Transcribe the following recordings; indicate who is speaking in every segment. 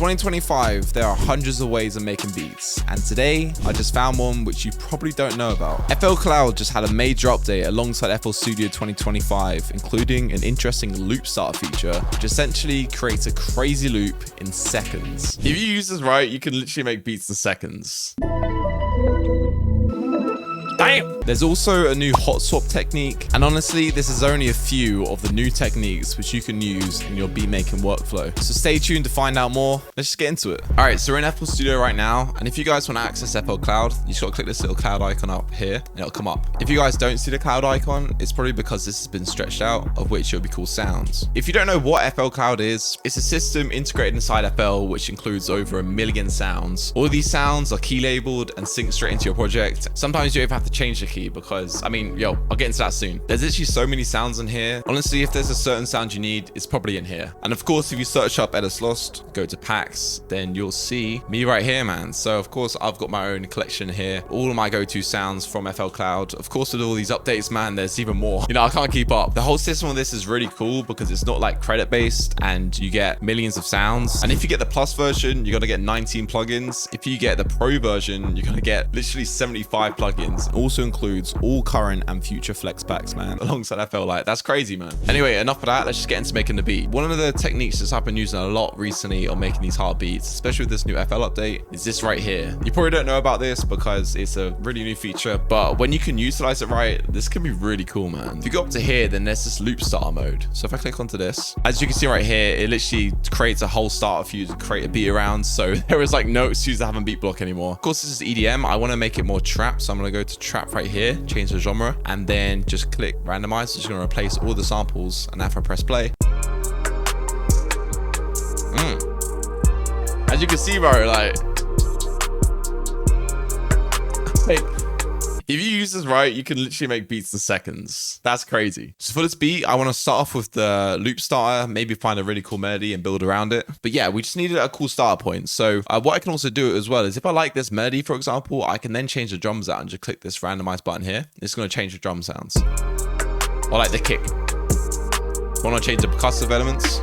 Speaker 1: 2025, there are hundreds of ways of making beats, and today I just found one which you probably don't know about. FL Cloud just had a major update alongside FL Studio 2025, including an interesting loop starter feature, which essentially creates a crazy loop in seconds. If you use this right, you can literally make beats in seconds. Damn. There's also a new hot swap technique, and honestly, this is only a few of the new techniques which you can use in your beat making workflow. So stay tuned to find out more. Let's just get into it. All right, so we're in FL Studio right now, and if you guys want to access FL Cloud, you just gotta click this little cloud icon up here, and it'll come up. If you guys don't see the cloud icon, it's probably because this has been stretched out, of which it'll be called sounds. If you don't know what FL Cloud is, it's a system integrated inside FL, which includes over 1 million sounds. All these sounds are key labeled and synced straight into your project. Sometimes you even have to change the key because, I mean, yo, I'll get into that soon. There's literally so many sounds in here. Honestly, if there's a certain sound you need, it's probably in here. And of course, if you search up Ellis, go to packs, then you'll see me right here, man. So of course, I've got my own collection here. All of my go-to sounds from FL Cloud. Of course, with all these updates, man, there's even more. You know, I can't keep up. The whole system of this is really cool because it's not like credit-based and you get millions of sounds. And if you get the plus version, you're gonna get 19 plugins. If you get the pro version, you're gonna get literally 75 plugins. It also includes all current and future flex packs, man, alongside FL. Like, that's crazy, man. Anyway, enough of that. Let's just get into making the beat. One of the techniques that I've been using a lot recently on making these hard beats, especially with this new FL update, is this right here. You probably don't know about this because it's a really new feature, but when you can utilize it right, this can be really cool, man. If you go up to here, then there's this loop starter mode. So if I click onto this, as you can see right here, it literally creates a whole starter for you to create a beat around. So there is like no excuse to have a beat block anymore. Of course, this is EDM. I want to make it more trap, so I'm going to go to trap right here, change the genre, and then just click randomize. So it's going to replace all the samples, and after I press play, as you can see, bro, like if you use this right, you can literally make beats in seconds. That's crazy. So for this beat, I want to start off with the loop starter, maybe find a really cool melody and build around it. But yeah, we just needed a cool starter point. So what I can also do as well is if I like this melody, for example, I can then change the drums out and just click this randomize button here. It's going to change the drum sounds. Or like the kick. Want to change the percussive elements.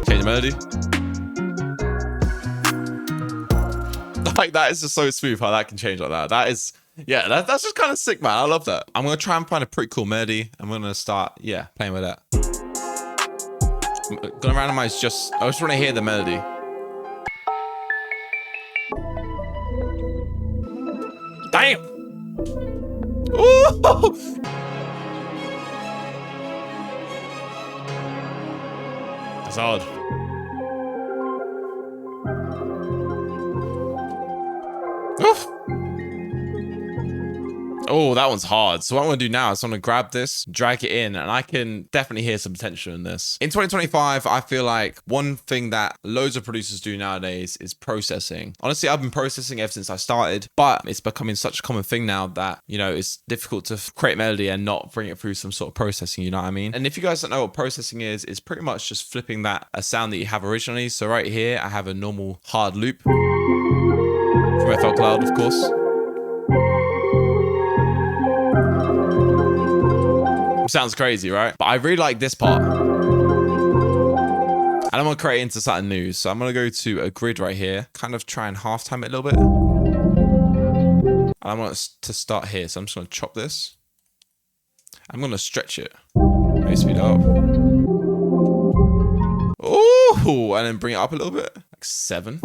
Speaker 1: Change the melody. Like, that is just so smooth how that can change like that. That is, yeah, that's just kind of sick, man. I love that. I'm going to try and find a pretty cool melody. I'm going to start, yeah, playing with that. I'm going to randomize I just want to hear the melody. Damn. Ooh. That's hard. Oof. Oh, that one's hard. So what I'm going to do now is I'm going to grab this, drag it in, and I can definitely hear some potential in this. In 2025, I feel like one thing that loads of producers do nowadays is processing. Honestly, I've been processing ever since I started, but it's becoming such a common thing now that, you know, it's difficult to create melody and not bring it through some sort of processing, you know what I mean? And if you guys don't know what processing is, it's pretty much just flipping a sound that you have originally. So right here, I have a normal hard loop from FL Cloud, of course. Sounds crazy, right? But I really like this part. And I'm going to create it into something new. So I'm going to go to a grid right here, kind of try and half time it a little bit. And I want to start here. So I'm just going to chop this. I'm going to stretch it. Maybe speed it up. Oh, and then bring it up a little bit. Like 7.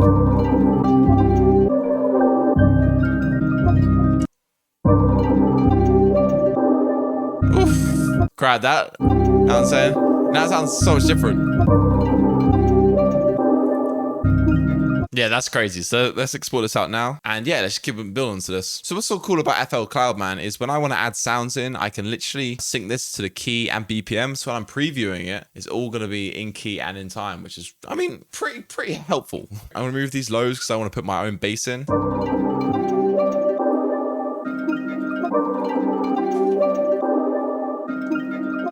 Speaker 1: Oof. Crowd that. You know what I'm saying? That sounds so much different. Yeah, that's crazy. So let's export this out now. And yeah, let's keep building to this. So what's so cool about FL Cloud, man, is when I want to add sounds in, I can literally sync this to the key and BPM. So when I'm previewing it, it's all going to be in key and in time, which is, I mean, pretty helpful. I'm going to move these lows because I want to put my own bass in.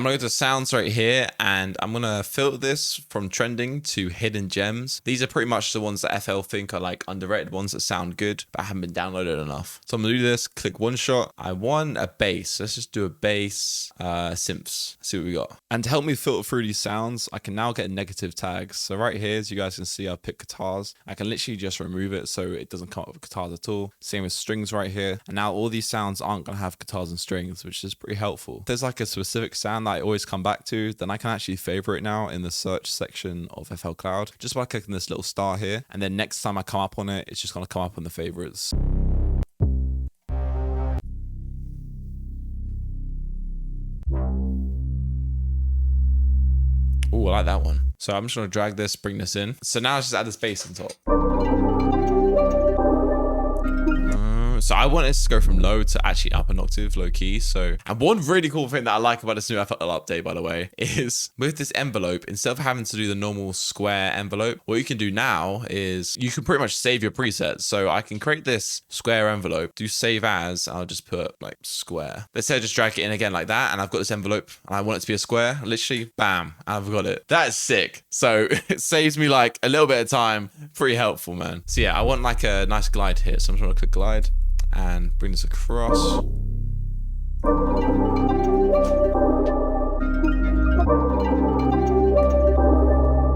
Speaker 1: I'm gonna go to sounds right here, and I'm gonna filter this from trending to hidden gems. These are pretty much the ones that FL think are like underrated ones that sound good, but haven't been downloaded enough. So I'm gonna do this, click one shot. I want a bass. Let's just do a bass, synths. See what we got. And to help me filter through these sounds, I can now get negative tags. So right here, as you guys can see, I've picked guitars. I can literally just remove it so it doesn't come up with guitars at all. Same with strings right here. And now all these sounds aren't gonna have guitars and strings, which is pretty helpful. If there's like a specific sound that I always come back to, then I can actually favorite it now in the search section of FL Cloud, just by clicking this little star here. And then next time I come up on it, it's just gonna come up on the favorites. Oh, I like that one. So I'm just gonna drag this, bring this in. So now I just add this bass on top. So I want this to go from low to actually up an octave, low key. So, and one really cool thing that I like about this new FL update, by the way, is with this envelope, instead of having to do the normal square envelope, what you can do now is you can pretty much save your presets. So I can create this square envelope, do save as, I'll just put like square. Let's say I just drag it in again like that, and I've got this envelope and I want it to be a square. Literally, bam, I've got it. That is sick. So it saves me like a little bit of time. Pretty helpful, man. So yeah, I want like a nice glide here. So I'm just gonna click glide and bring this across.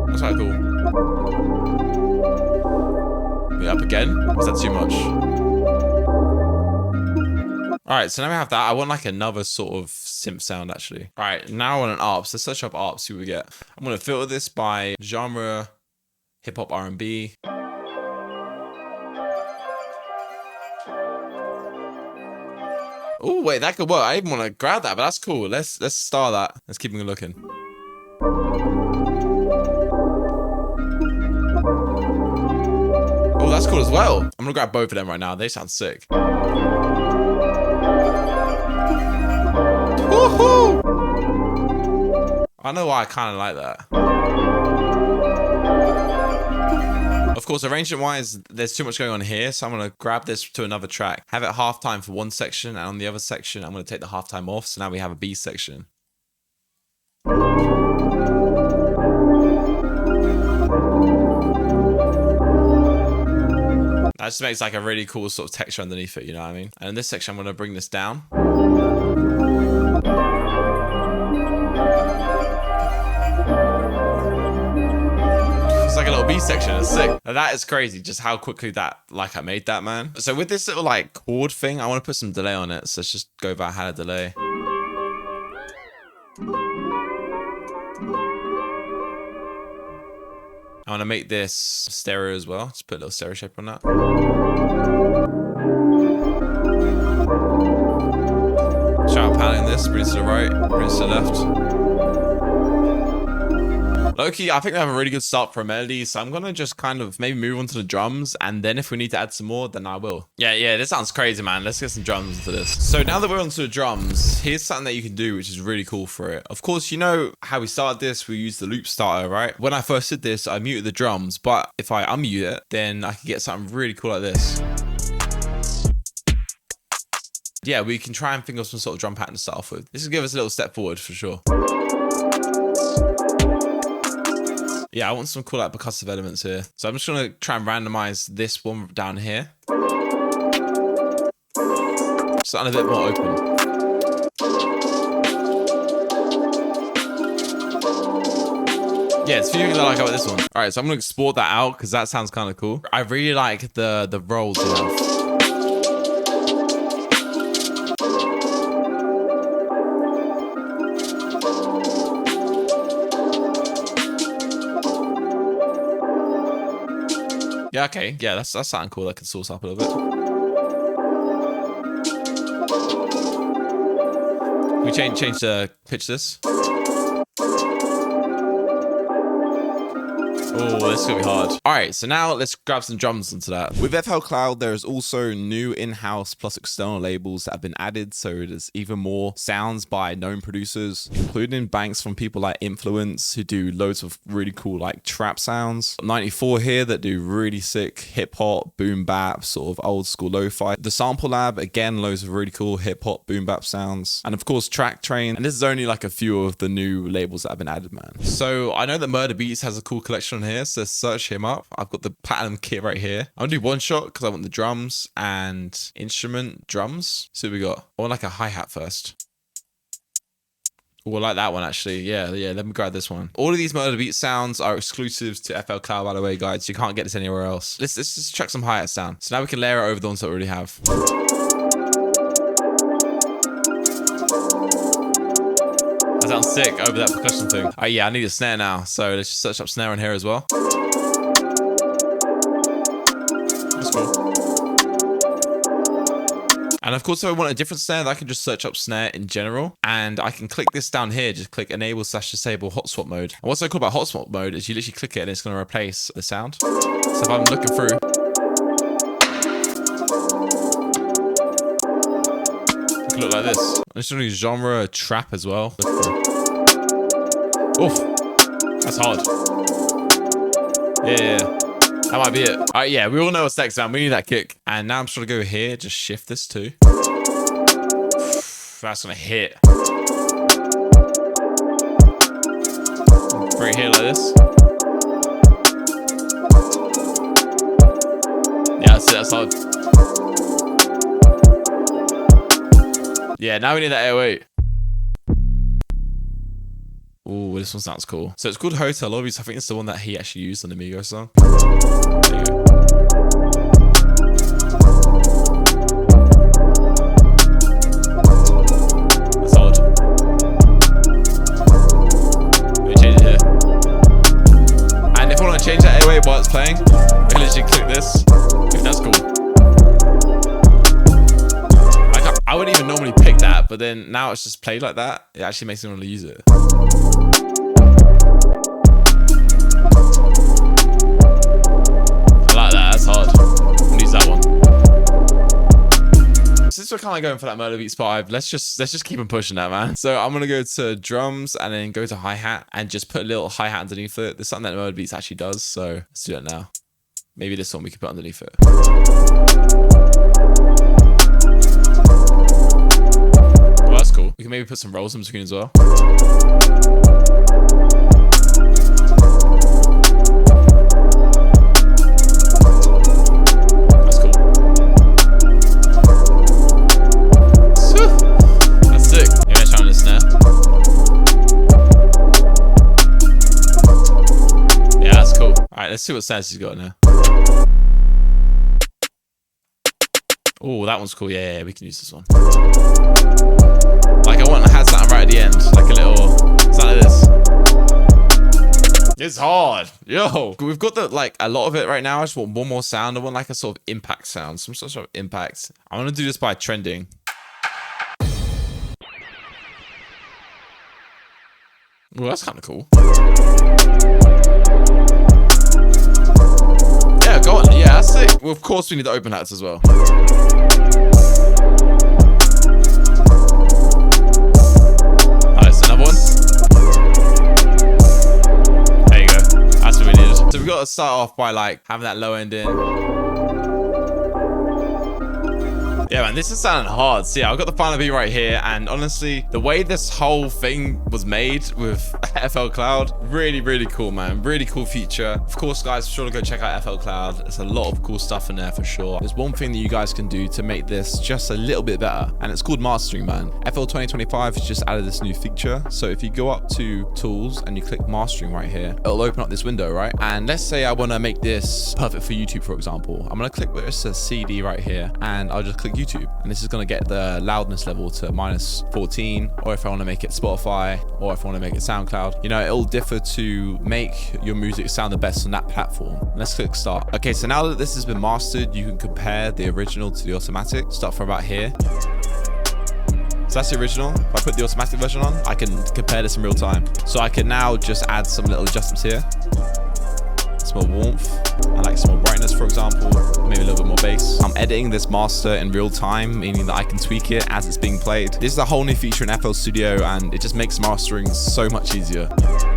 Speaker 1: That's quite cool. Me up again? Was that too much? All right, so now we have that. I want like another sort of synth sound actually. All right, now I want an ARP. So let's search up ARP, see what we get. I'm gonna filter this by genre, hip hop, R&B. Oh wait, that could work. I even want to grab that, but that's cool. Let's star that. Let's keep looking. Oh, that's cool as well. I'm gonna grab both of them right now. They sound sick. Woohoo! I know why I kind of like that. Of course, arrangement wise, there's too much going on here. So I'm going to grab this to another track, have it halftime for one section. And on the other section, I'm going to take the halftime off. So now we have a B section. That just makes like a really cool sort of texture underneath it. You know what I mean? And in this section, I'm going to bring this down. Like a little B section. It's sick. Now that is crazy just how quickly that I made that, man. So with this little like chord thing, I want to put some delay on it. So let's just go back, add a delay. I want to make this stereo as well. Just put a little stereo shape on that. Shout out panning this, bring it to the right, bring it to the left. Low-key, I think we have a really good start for a melody, so I'm gonna just kind of maybe move on to the drums, and then if we need to add some more, then I will. Yeah, this sounds crazy, man. Let's get some drums into this. So now that we're onto the drums, here's something that you can do, which is really cool for it. Of course, you know how we started this, we used the loop starter, right? When I first did this, I muted the drums, but if I unmute it, then I can get something really cool like this. Yeah, we can try and think of some sort of drum pattern to start off with. This will give us a little step forward for sure. Yeah, I want some cool like percussive elements here. So I'm just gonna try and randomize this one down here. Something a bit more open. Yeah, it's feeling like I like this one. All right, so I'm gonna export that out because that sounds kind of cool. I really like the rolls you have. Yeah, okay. Yeah, that's something cool that could sauce up a little bit. We change the pitch this. Oh, this is gonna be hard. All right, so now let's grab some drums into that. With FL Cloud, there is also new in-house plus external labels that have been added, so there's even more sounds by known producers, including banks from people like Influence, who do loads of really cool like trap sounds. 94 here that do really sick hip-hop, boom bap, sort of old school lo-fi. The Sample Lab, again, loads of really cool hip-hop, boom bap sounds. And of course, Track Train. And this is only like a few of the new labels that have been added, man. So I know that Murder Beats has a cool collection on here, so search him up. I've got the Platinum kit right here. I'm gonna do one shot because I want the drums and instrument drums. So we got, I want like a hi-hat first. Oh, I like that one actually. Yeah, let me grab this one. All of these Murder Beat sounds are exclusives to FL Cloud, by the way, guys. You can't get this anywhere else. Let's just chuck some hi-hats down. So now we can layer it over the ones that we already have. That sounds sick over that percussion thing. Oh yeah, I need a snare now. So let's just search up snare on here as well. That's cool. And of course, if I want a different snare, I can just search up snare in general. And I can click this down here, just click enable/disable hot swap mode. And what's so cool about hot swap mode is you literally click it and it's gonna replace the sound. So if I'm looking through, it can look like this. It's gonna use genre trap as well. Oof, that's hard. Yeah. That might be it. All right, yeah, we all know what's next, man. We need that kick. And now I'm just gonna go here, just shift this too. That's gonna hit. Bring it here like this. Yeah, that's it, that's hard. Yeah, now we need that 808. Ooh, this one sounds cool. So it's called Hotel Lobbies. I think it's the one that he actually used on the Migos song. There you go. That's odd. Let me change it here. And if I want to change that anyway while it's playing, I can literally click this. If that's cool. I wouldn't even normally pick that, but then now it's just played like that. It actually makes me want to use it. Since we're kind of going for that Murder Beats vibe, let's just keep on pushing that, man. So I'm gonna go to drums and then go to hi-hat and just put a little hi-hat underneath it. There's something that Murder Beats actually does, so let's do that now. Maybe this one we can put underneath it. Oh, that's cool. We can maybe put some rolls in between as well. Let's see what sounds he's got now. Oh, that one's cool. Yeah, we can use this one. Like I want to have something right at the end, like a little something like this. It's hard, yo. We've got a lot of it right now. I just want one more sound. I want like a sort of impact sound, some sort of impact. I'm gonna do this by trending. Well, that's kind of cool. Yeah, go on. Yeah, that's it. Well, of course, we need the open hats as well. Nice, another one. There you go. That's what we needed. So we got to start off by like having that low end in. Yeah, man, this is sounding hard. So yeah, I've got the final beat right here. And honestly, the way this whole thing was made with FL Cloud, really, really cool, man. Really cool feature. Of course, guys, be sure to go check out FL Cloud. There's a lot of cool stuff in there for sure. There's one thing that you guys can do to make this just a little bit better, and it's called mastering, man. FL 2025 has just added this new feature. So if you go up to tools and you click mastering right here, it'll open up this window, right? And let's say I want to make this perfect for YouTube, for example. I'm going to click where it says CD right here, and I'll just click YouTube. And this is going to get the loudness level to -14, or if I want to make it Spotify, or if I want to make it SoundCloud, you know, it'll differ to make your music sound the best on that platform. Let's click start. Okay, so now that this has been mastered, you can compare the original to the automatic. Start from about here. So that's the original. If I put the automatic version on, I can compare this in real time. So I can now just add some little adjustments here. some more warmth. I like some more brightness, for example, maybe a little bit more bass. I'm editing this master in real time, meaning that I can tweak it as it's being played. This is a whole new feature in FL Studio, and it just makes mastering so much easier.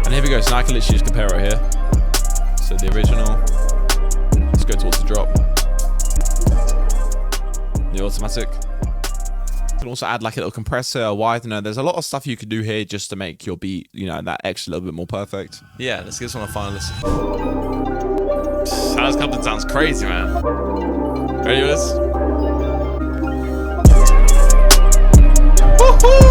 Speaker 1: And here we go. So now I can literally just compare right here. So the original. Let's go towards the drop. The automatic. You can also add like a little compressor, a widener. There's a lot of stuff you could do here just to make your beat, you know, that extra little bit more perfect. Yeah, let's give this one a final listen. House Compton sounds crazy, man. Ready for this? Woohoo!